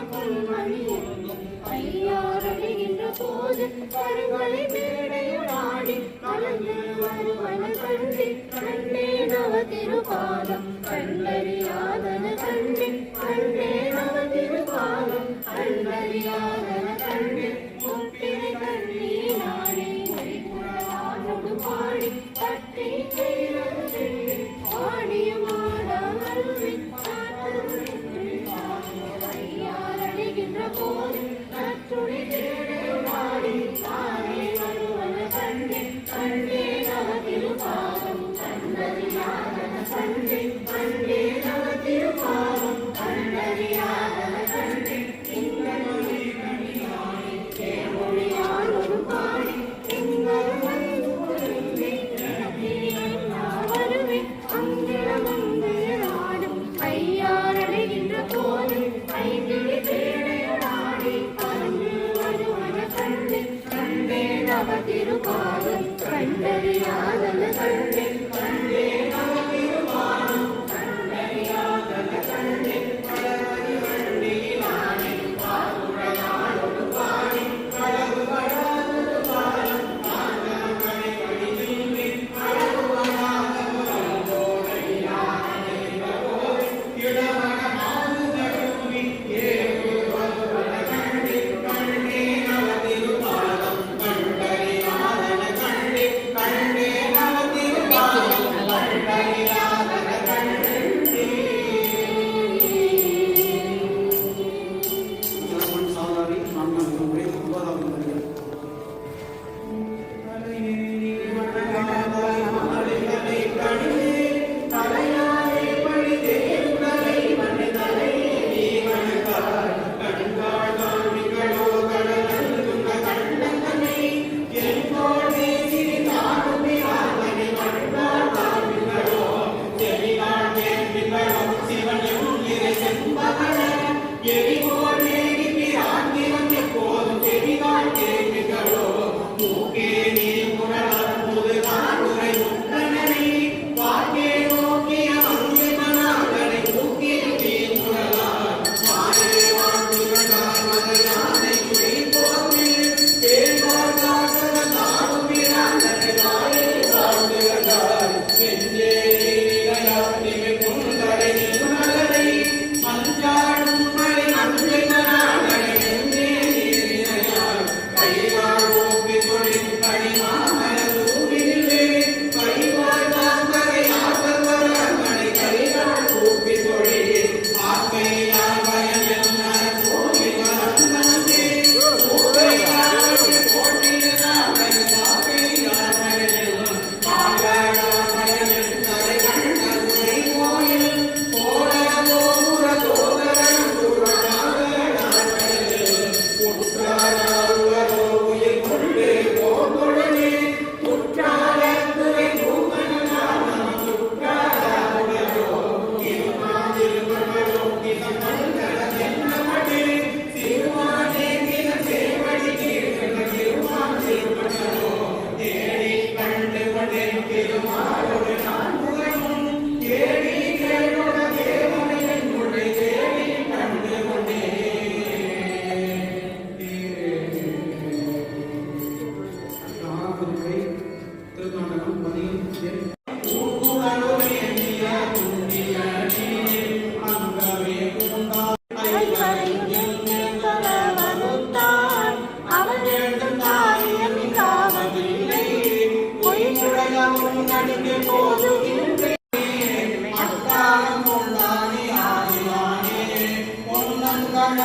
பொன்மணி ஐயாரடுகின்ற போது கருவலை மேடையுடாடி கலந்து வருவன கண்டி கண்டே நவ திருபாதம் கண்டறியாதன கண்டி கண்டே நவ திருபாதம் கண்டறியாதன கண்டி முப்பினை கண்ணி நானே மொழிபுறானோடு பாடி தட்டி செய்வது ஆடியமாடி ஐயாரடுகின்ற போது நற்றுணை தேடையுடாடி தானே வருவன கண்டி கண்டே நவ திருபாதம் கண்டறியாதன கண்டி கண்டே நவ திருபாதம் கண்டறியாதன கண்டி மொழியானோடு பாடி திங்கள் வந்து வருவே அங்கிளமங்கையராடும் ஐயாரடைகின்ற போது ஐந்திரி தேடையடாடி கலந்து வருவன கண்டு கண்டே நவ திருபாதம் கண்டறியாதன கண்டு கண்டே நவ திருபாதம் கண்டறியாதன கண்டு கலவரி வண்டியிலானே பாதுடையாளோடு பாடி கலவு வடாதது பாலம் தாங்கமனை வடிவின்றி அழகு வடாத முறையோடையானே போய் இடமனமானு தழுவி ஏழு வருவன கண்டு கண்டே நவ திருபாதம் கண்டறியாதன கண்டு கண்டே நவ திருபாதம் கண்டறியாதன கண்டு சாதாரி நான்காம் முறை 9வது முறை தலையேறி வணங்காதாய் மலைகளை கண்டே தலையாரே படி தேர்தலை மனிதலையேறி வணங்காய் கண்காள் காமிகளோ கடலந்துங்க கண்ணங்கனை எங்கோடே சிறிதானுமே ஆகனை கண்காள் காமிகளோ செவிகாள் கேள்விகளோ சிவன் எங்கிறை செம்பகன எரிபோல் மேகி பிராந்திரம் எப்போதும் செவிகாள் கேள்விகளோ மூக்கே நீ முரளர் முதுகான் உரை முக்கணனை வாக்கே நோக்கிய வங்கி மனாகனை மூக்கில் நீ முரளார் மாயே வாழ்ந்துகளார் மதையானை உரை போர்வில் தேர்வார் காட்டத நாடு பிராந்தனை வாயே வாழ்ந்துகளார் நெஞ்சே நீரையார் நிலை குந்தரை நிர்மலனை மஞ்சாடும் மலை மஞ்சை மனாகனை நெஞ்சே நீரையார் கைவாழ் ஓப்பி தொழில் கடிமாமல தூவிலே கைவாழ் தாங்கரை ஆட்டவரமனை கைவாழ் ஓப்பி தொழில் ஆக்கையால் பயன் கோயில் வந்தனே கோவையால் கோட்டினாலை சாக்கையால் பயன் பாலாடால் பயன் கரை கண்டல் உரை கோயில் கோலமோ முர தோதரன் குருடாகடால் பயன் உற்றாராருவரோ உயிர் கொண்டே போகொடனே உற்றார துறை பூமனாமம் சுற்றாராருவரோ திருமாதிருமகளோ திசமல்கல தென்னமடே திருமானே தின சேவடி கீழ்கண்ட திருமான் திருமகளோ தேடி கண்டு கொண்டே திருமாலோடு நான் புகழும் தேடி கேளுட தேவனை என்னுடைய தேடி கண்டு கொண்டே நாகமுறை திருநாடகம் பதியும் பொன்னன் கண்ண